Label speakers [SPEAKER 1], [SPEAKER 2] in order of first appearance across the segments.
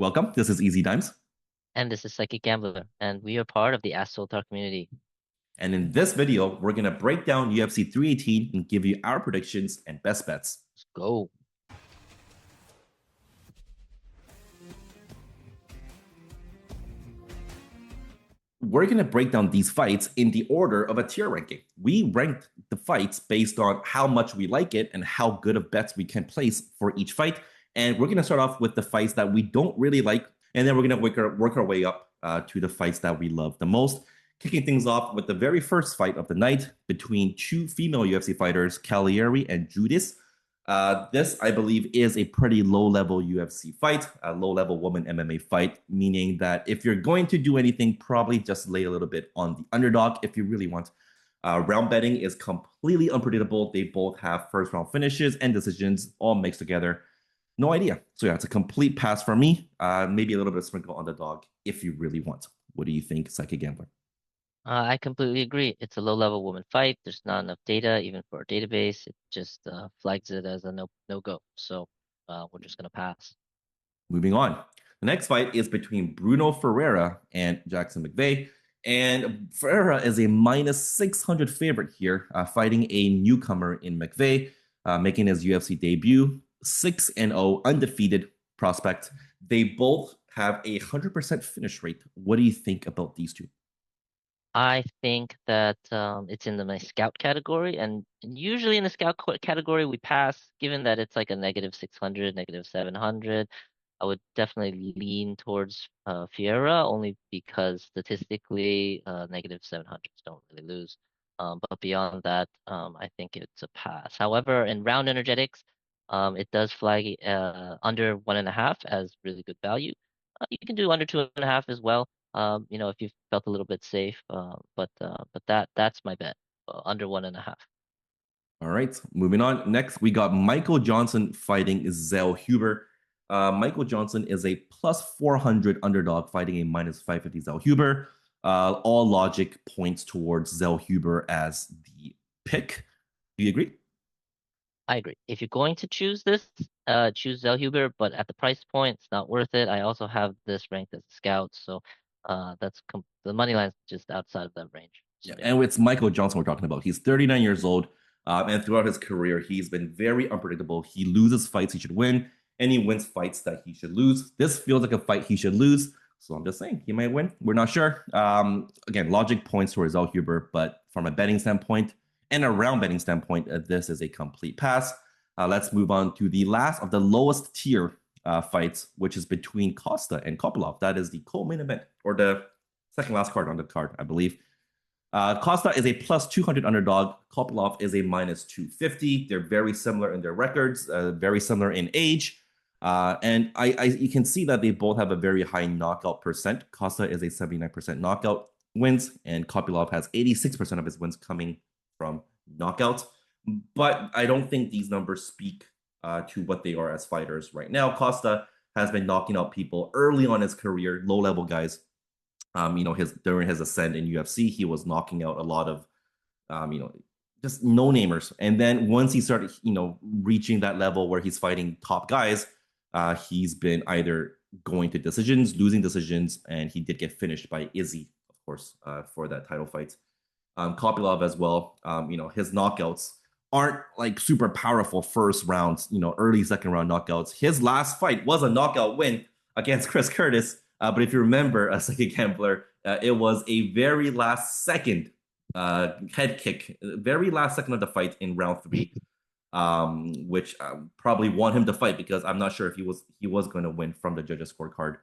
[SPEAKER 1] Welcome. This is Easy Dimes.
[SPEAKER 2] And this is Psychic Gambler, and we are part of the Astrotalk community.
[SPEAKER 1] And in this video, we're going to break down UFC 318 and give you our predictions and best bets.
[SPEAKER 2] Let's go.
[SPEAKER 1] We're going to break down these fights in the order of a tier ranking. We ranked the fights based on how much we like it and how good of bets we can place for each fight. And we're going to start off with the fights that we don't really like, and then we're going to work our way up to the fights that we love the most. Kicking things off with the very first fight of the night between two female UFC fighters, Cagliari and Judas. This, I believe, is a pretty low-level UFC fight, a low-level woman MMA fight, meaning that if you're going to do anything, probably just lay a little bit on the underdog if you really want. Round betting is completely unpredictable. They both have first-round finishes and decisions all mixed together. No idea. So yeah, it's a complete pass for me. Maybe a little bit of sprinkle on the dog if you really want. What do you think, Psychic Gambler?
[SPEAKER 2] I completely agree. It's a low-level woman fight. There's not enough data, even for our database. It just flags it as a no go. So we're just gonna pass.
[SPEAKER 1] Moving on. The next fight is between Bruno Ferreira and Jackson McVeigh. And Ferreira is a minus 600 favorite here, fighting a newcomer in McVeigh, making his UFC debut. 6-0, undefeated prospect. They both have a 100% finish rate. What do you think about these two?
[SPEAKER 2] I think that it's in my scout category, and usually in the scout category we pass, given that it's like a negative 600, negative 700. I would definitely lean towards Fiera only because statistically negative 700s don't really lose. But beyond that, I think it's a pass. However, in round energetics, it does flag under 1.5 as really good value. You can do under 2.5 as well. If you felt a little bit safe, but that's my bet, under 1.5.
[SPEAKER 1] All right, moving on. Next, we got Michael Johnson fighting Zell Huber. Michael Johnson is a plus 400 underdog fighting a minus 550 Zell Huber. All logic points towards Zell Huber as the pick. Do you agree?
[SPEAKER 2] I agree. If you're going to choose this, choose Zellhuber, but at the price point, it's not worth it. I also have this ranked as a scout, so the money line's just outside of that range.
[SPEAKER 1] Yeah,
[SPEAKER 2] So yeah,
[SPEAKER 1] and it's Michael Johnson we're talking about. He's 39 years old, and throughout his career, he's been very unpredictable. He loses fights he should win, and he wins fights that he should lose. This feels like a fight he should lose, so I'm just saying he might win. We're not sure. Again, logic points towards El Huber, but from a betting standpoint and a round betting standpoint, this is a complete pass. Let's move on to the last of the lowest tier fights, which is between Costa and Kopilov. That is the co-main event, or the second last card on the card, I believe. Costa is a plus 200 underdog. Kopilov is a minus 250. They're very similar in their records, very similar in age. And you can see that they both have a very high knockout percent. Costa is a 79% knockout wins, and Kopilov has 86% of his wins coming from knockouts. But I don't think these numbers speak to what they are as fighters right now. Costa has been knocking out people early on his career, low level guys. His during his ascent in UFC, he was knocking out a lot of, just no namers. And then once he started, reaching that level where he's fighting top guys, he's been either going to decisions, losing decisions, and he did get finished by Izzy, of course, for that title fight. Kopilov as well. His knockouts aren't like super powerful first rounds, early second round knockouts. His last fight was a knockout win against Chris Curtis. But if you remember, a Psychic Gambler, it was a very last second head kick, very last second of the fight in round three, which probably won him the fight because I'm not sure if he was going to win from the judges' scorecard.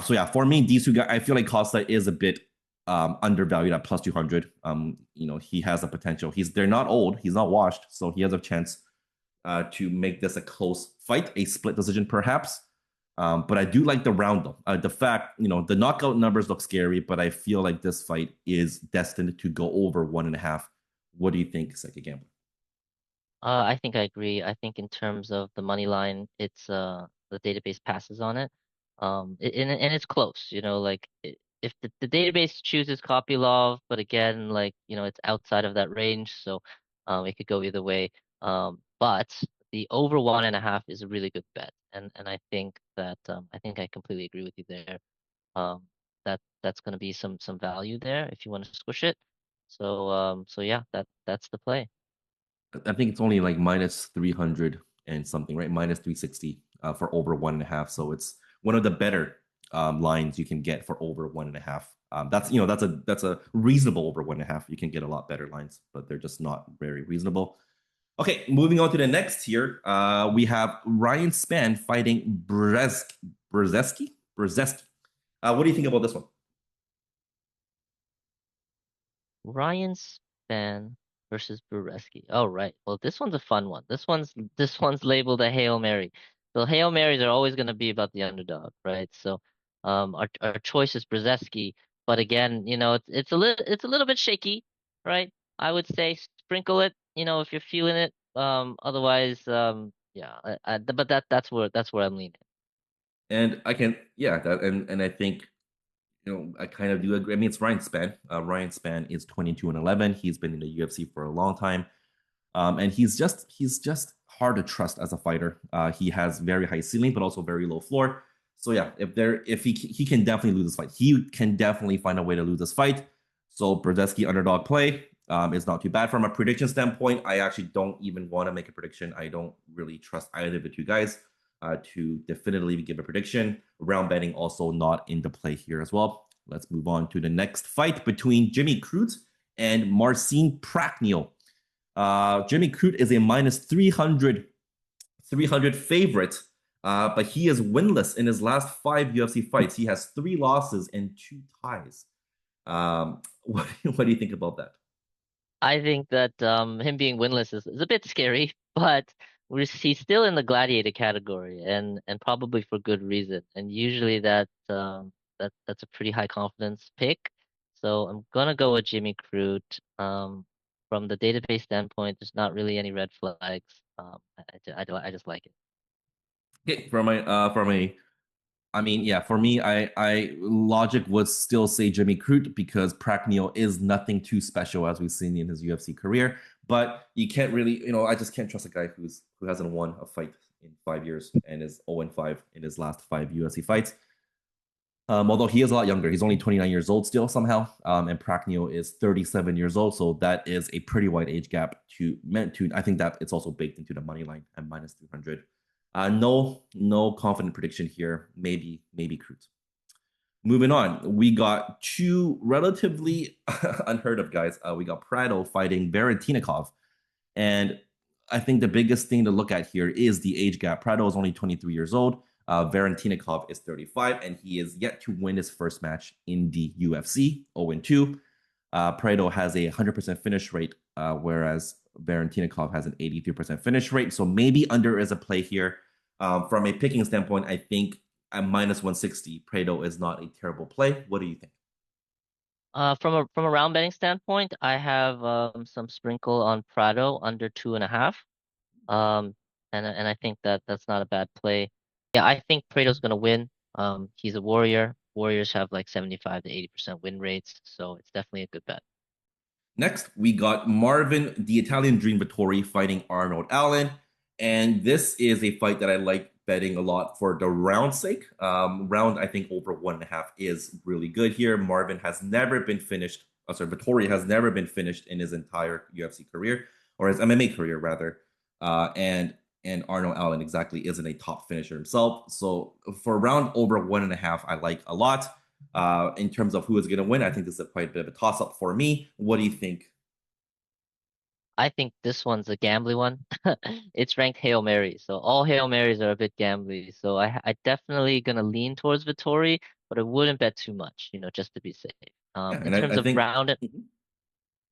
[SPEAKER 1] So yeah, for me, these two guys, I feel like Costa is a bit undervalued at plus 200. He has a potential. They're not old. He's not washed, so he has a chance to make this a close fight, a split decision perhaps. But I do like the round though. The fact, the knockout numbers look scary, but I feel like this fight is destined to go over 1.5. What do you think, Psychic Gambler?
[SPEAKER 2] I think I agree. I think in terms of the money line, it's the database passes on it. And it's close, if the database chooses Kopylov, but again, like, it's outside of that range, so it could go either way. But the over 1.5 is a really good bet, and I think that I think I completely agree with you there. Um, that's going to be some value there if you want to squish it. So yeah, that's the play.
[SPEAKER 1] I think it's only like minus 300 and something, right? Minus 360 for over 1.5. So it's one of the better lines you can get for over 1.5. That's that's a reasonable over 1.5. You can get a lot better lines, but they're just not very reasonable. Okay, moving on to the next tier, we have Ryan Spann fighting Brzeski. What do you think about this one?
[SPEAKER 2] Ryan Spann versus Bureski. Oh, right. Well, this one's a fun one. This one's labeled a Hail Mary. So Hail Marys are always going to be about the underdog, right? So our choice is Brzeski, but again, it's a little bit shaky, right? I would say sprinkle it, if you're feeling it. Otherwise, yeah, but that's where I'm leaning.
[SPEAKER 1] And I can, yeah, that and I think I kind of do agree. I mean, it's Ryan Spann. Ryan Spann is 22-11. He's been in the UFC for a long time. And he's just hard to trust as a fighter. He has very high ceiling, but also very low floor. So yeah, if he can definitely lose this fight. He can definitely find a way to lose this fight. So Brzezski underdog play is not too bad from a prediction standpoint. I actually don't even want to make a prediction. I don't really trust either of the two guys to definitively give a prediction. Round betting also not into play here as well. Let's move on to the next fight between Jimmy Crute and Marcin Prachnio. Jimmy Crute is a minus 300 favorite, but he is winless in his last 5 UFC fights. He has 3 losses and 2 ties. What do you think about that?
[SPEAKER 2] I think that him being winless is a bit scary, but he's still in the gladiator category, and probably for good reason. And usually that's a pretty high confidence pick. So I'm gonna go with Jimmy Crute. From the database standpoint, there's not really any red flags. I just like it.
[SPEAKER 1] Okay, I mean, yeah, for me, I logic would still say Jimmy Crute because Prachnio is nothing too special as we've seen in his UFC career. But you can't really, I just can't trust a guy who hasn't won a fight in 5 years and is 0-5 in his last 5 UFC fights. Although he is a lot younger, he's only 29 years old still somehow, and Prachnio is 37 years old, so that is a pretty wide age gap to meant to. I think that it's also baked into the money line at minus 300. No confident prediction here. Maybe Cruz. Moving on, we got two relatively unheard of guys. We got Prado fighting Valentinnikov, and I think the biggest thing to look at here is the age gap. Prado is only 23 years old. Valentinnikov is 35, and he is yet to win his first match in the UFC, 0-2. Prado has a 100% finish rate, whereas Valentinnikov has an 83% finish rate. So maybe under is a play here. From a picking standpoint, I think at minus 160, Prado is not a terrible play. What do you think?
[SPEAKER 2] From a round betting standpoint, I have some sprinkle on Prado under 2.5. Um, and I think that that's not a bad play. Yeah, I think Prado's gonna win. He's a warrior. Warriors have like 75 to 80% win rates, so it's definitely a good bet.
[SPEAKER 1] Next, we got Marvin, the Italian Dream Vittori, fighting Arnold Allen. And this is a fight that I like betting a lot for the round sake. Round, I think, over 1.5 is really good here. Marvin has never been finished. Oh, sorry, Vittori has never been finished in his entire UFC career, or his MMA career, rather. And Arnold Allen exactly isn't a top finisher himself. So for round over 1.5, I like a lot. In terms of who is going to win, I think this is quite a bit of a toss up for me. What do you think?
[SPEAKER 2] I think this one's a gambly one. It's ranked Hail Mary, so all Hail Marys are a bit gambly. So I definitely gonna lean towards Vittori, but I wouldn't bet too much, just to be safe.
[SPEAKER 1] Yeah,
[SPEAKER 2] In
[SPEAKER 1] and I,
[SPEAKER 2] terms
[SPEAKER 1] I
[SPEAKER 2] of
[SPEAKER 1] think
[SPEAKER 2] round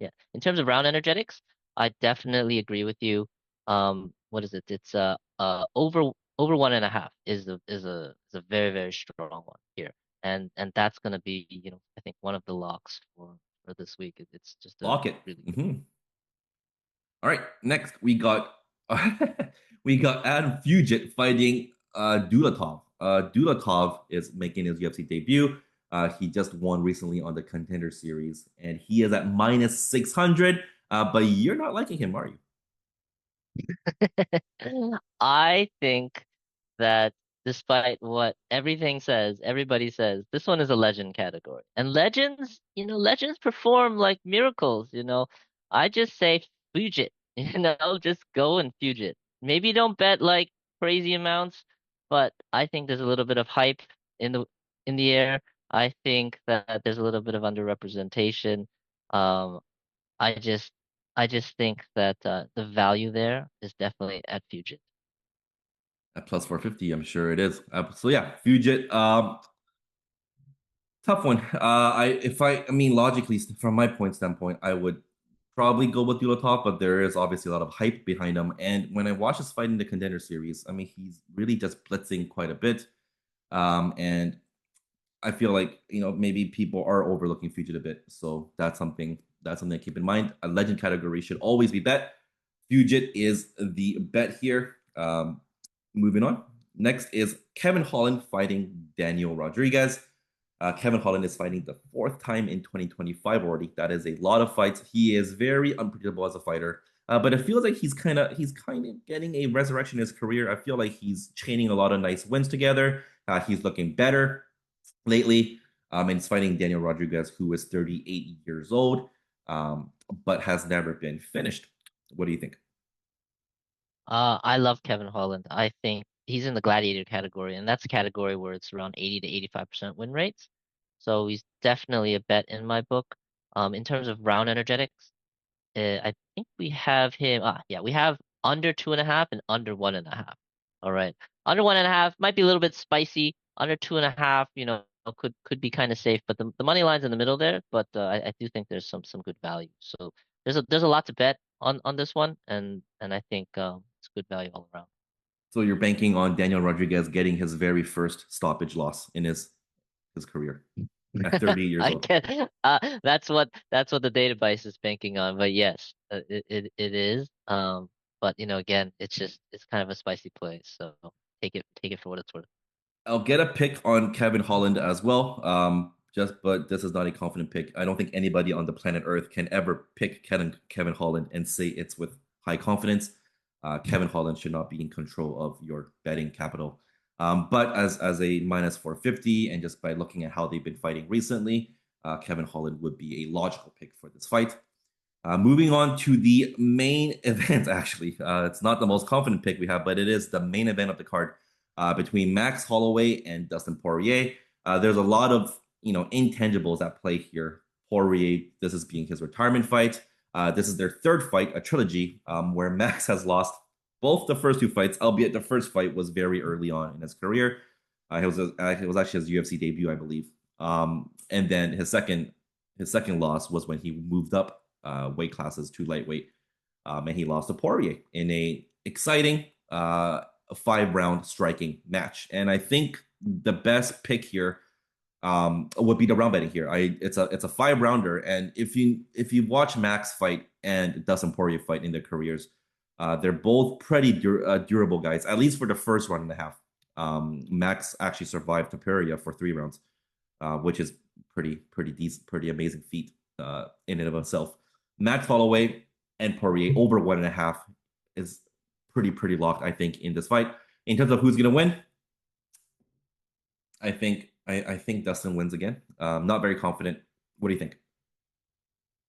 [SPEAKER 2] Yeah. In terms of round energetics, I definitely agree with you. What is it? It's over 1.5 is a very, very strong one here. And that's gonna be, I think one of the locks for this week. It's just a
[SPEAKER 1] lock it.
[SPEAKER 2] really good.
[SPEAKER 1] Mhm. All right, next we got we got Adam Fugit fighting Dulatov. Dulatov is making his UFC debut. He just won recently on the Contender Series, and he is at minus 600. But you're not liking him, are you?
[SPEAKER 2] I think that despite what everything says, everybody says, this one is a legend category. And legends, legends perform like miracles, I just say Fugit, just go and Fugit. Maybe don't bet like crazy amounts, but I think there's a little bit of hype in the air. I think that there's a little bit of underrepresentation. Um, I just I just think that the value there is definitely at Fugit.
[SPEAKER 1] At plus 450, I'm sure it is. So yeah, Fugit. Tough one. I mean, logically, from my point standpoint, I would probably go with Dulatov, but there is obviously a lot of hype behind him. And when I watch this fight in the Contender Series, I mean, he's really just blitzing quite a bit. And I feel like maybe people are overlooking Fugit a bit, so that's something to keep in mind. A legend category should always be bet. Fugit is the bet here. Moving on. Next is Kevin Holland fighting Daniel Rodriguez. Kevin Holland is fighting the fourth time in 2025 already. That is a lot of fights. He is very unpredictable as a fighter, but it feels like he's kind of getting a resurrection in his career. I feel like he's chaining a lot of nice wins together. He's looking better lately, and he's fighting Daniel Rodriguez, who is 38 years old, but has never been finished. What do you think?
[SPEAKER 2] I love Kevin Holland. I think he's in the gladiator category, and that's a category where it's around 80 to 85% win rates. So he's definitely a bet in my book. In terms of round energetics, I think we have him. Yeah, we have under 2.5 and under 1.5. All right, under 1.5 might be a little bit spicy. Under 2.5, could be kind of safe. But the money line's in the middle there. But I do think there's some good value. So there's a lot to bet on this one, and I think it's good value all around.
[SPEAKER 1] So you're banking on Daniel Rodriguez getting his very first stoppage loss in his career at 30 years
[SPEAKER 2] I
[SPEAKER 1] old.
[SPEAKER 2] get that's what the database is banking on. But yes, it is. But again, it's kind of a spicy play. So take it for what it's worth.
[SPEAKER 1] I'll get a pick on Kevin Holland as well. But this is not a confident pick. I don't think anybody on the planet Earth can ever pick Kevin Holland and say it's with high confidence. Kevin Holland should not be in control of your betting capital. But as a minus 450, and just by looking at how they've been fighting recently, Kevin Holland would be a logical pick for this fight. Moving on to the main event, actually. It's not the most confident pick we have, but it is the main event of the card between Max Holloway and Dustin Poirier. There's a lot of intangibles at play here. Poirier, this is being his retirement fight. This is their third fight, a trilogy, where Max has lost both the first two fights, albeit the first fight was very early on in his career. It was actually his UFC debut, I believe. And then his second loss was when he moved up weight classes to lightweight, and he lost to Poirier in a exciting 5-round striking match. And I think the best pick here would be the round betting here. It's a 5-rounder, and if you watch Max fight and Dustin Poirier fight in their careers, they're both pretty durable guys, at least for the first round and a half. Max actually survived Topuria for 3 rounds, which is pretty decent, pretty amazing feat in and of itself. Max Holloway and Poirier over 1.5 is pretty locked, I think, in this fight. In terms of who's gonna win, I think Dustin wins again. Not very confident. What do you think?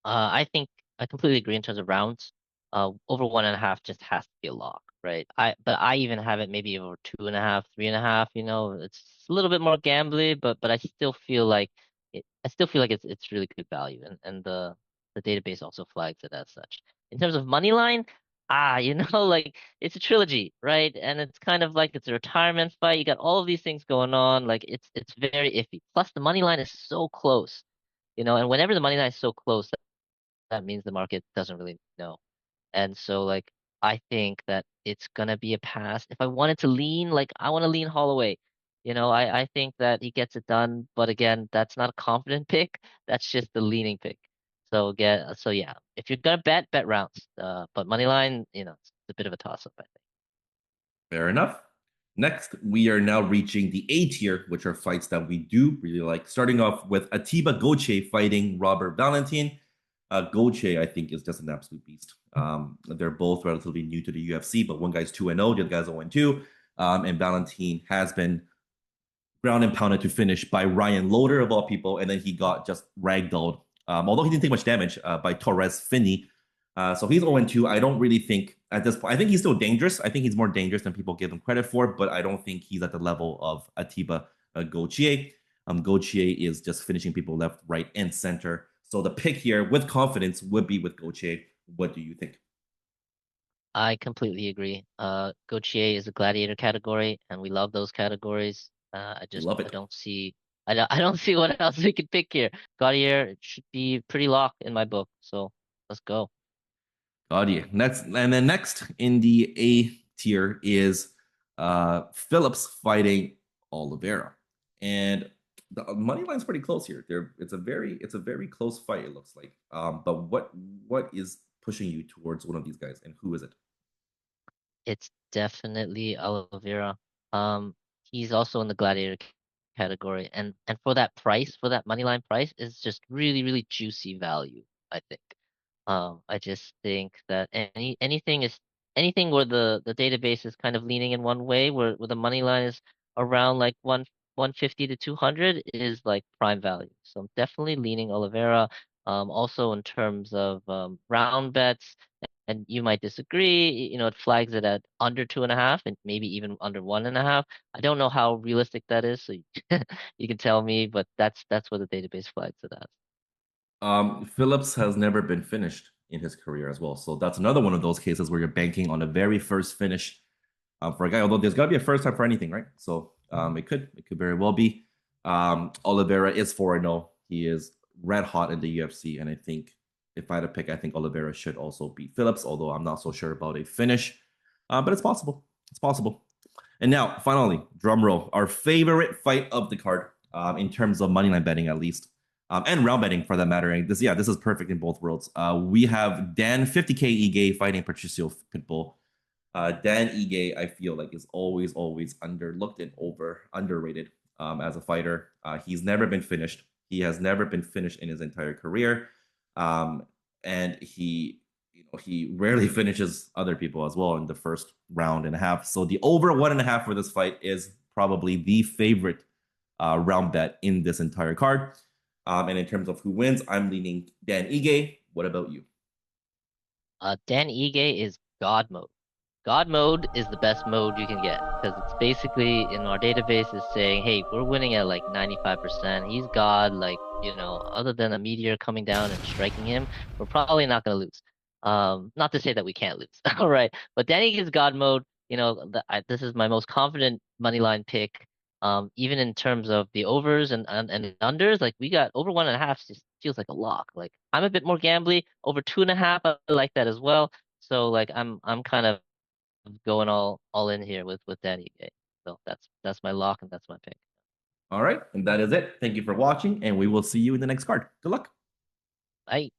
[SPEAKER 2] I think I completely agree in terms of rounds. Over 1.5 just has to be a lock, right? But I even have it maybe over 2.5, 3.5. It's a little bit more gambly, but I still feel like it's really good value, and the database also flags it as such. In terms of money line, like it's a trilogy, right? And it's kind of like it's a retirement fight. You got all of these things going on. Like it's very iffy. Plus the money line is so close. And whenever the money line is so close, that means the market doesn't really know. And so like I think that it's gonna be a pass. If I wanted to lean, like I want to lean Holloway. I think that he gets it done, but again, that's not a confident pick. That's just the leaning pick. So yeah, if you're gonna bet rounds. But money line, it's a bit of a toss up, I think.
[SPEAKER 1] Fair enough. Next, we are now reaching the A tier, which are fights that we do really like. Starting off with Atiba Goche fighting Robert Valentin. Goche, I think, is just an absolute beast. They're both relatively new to the UFC, but one guy's 2-0, the other guy's 0-2. And Valentin has been ground and pounded to finish by Ryan Loader of all people, and then he got just ragdolled. Although he didn't take much damage by Torres Finney. So he's 0-2. I don't really think at this point. I think he's still dangerous. I think he's more dangerous than people give him credit for, but I don't think he's at the level of Atiba Gauthier. Gauthier is just finishing people left, right, and center. So the pick here with confidence would be with Gauthier. What do you think?
[SPEAKER 2] I completely agree. Gautier is a gladiator category, and we love those categories.
[SPEAKER 1] You love
[SPEAKER 2] I
[SPEAKER 1] it.
[SPEAKER 2] don't see I don't see what else we could pick here. Gautier should be pretty locked in my book. So let's go.
[SPEAKER 1] Audio. Next in the A tier is Phillips fighting Oliveira. And the money line's pretty close here. It's a very close fight, it looks like. But what is pushing you towards one of these guys, and who is it?
[SPEAKER 2] It's definitely Oliveira. He's also in the gladiator category, and for that price, for that money line price, is just really juicy value, I think. I just think that anything where the database is kind of leaning in one way, where the money line is around like 150 to 200 is like prime value. So I'm definitely leaning Oliveira. Also in terms of round bets, and you might disagree, it flags it at under 2.5 and maybe even under 1.5. I don't know how realistic that is, so you, you can tell me, but that's what the database flags it as.
[SPEAKER 1] Phillips has never been finished in his career as well. So that's another one of those cases where you're banking on the very first finish for a guy. Although there's got to be a first time for anything, right? So it could very well be. Oliveira is 4-0. He is red hot in the UFC, and I think if I had to pick, I think Oliveira should also beat Phillips. Although I'm not so sure about a finish, but it's possible. It's possible. And now, finally, drum roll, our favorite fight of the card, in terms of moneyline betting, at least, and round betting for that matter. And this is perfect in both worlds. We have Dan 50K Ige fighting Patricio Pitbull. Dan Ige, I feel like, is always underlooked and underrated as a fighter. He's never been finished. He has never been finished in his entire career, and he rarely finishes other people as well in the first round and a half. So the over 1.5 for this fight is probably the favorite round bet in this entire card. And in terms of who wins, I'm leaning Dan Ige. What about you?
[SPEAKER 2] Dan Ige is God mode. God mode is the best mode you can get because it's basically in our database is saying, hey, we're winning at like 95%. He's God, like, other than a meteor coming down and striking him, we're probably not going to lose. Not to say that we can't lose. All right. But Danny is God mode. This is my most confident money line pick. Even in terms of the overs and unders, like we got over 1.5 just feels like a lock. Like I'm a bit more gambly. Over 2.5, I like that as well. So like I'm kind of going all in here with Danny Gay. So that's my lock and that's my pick.
[SPEAKER 1] All right, and that is it. Thank you for watching, and we will see you in the next card. Good luck.
[SPEAKER 2] Bye.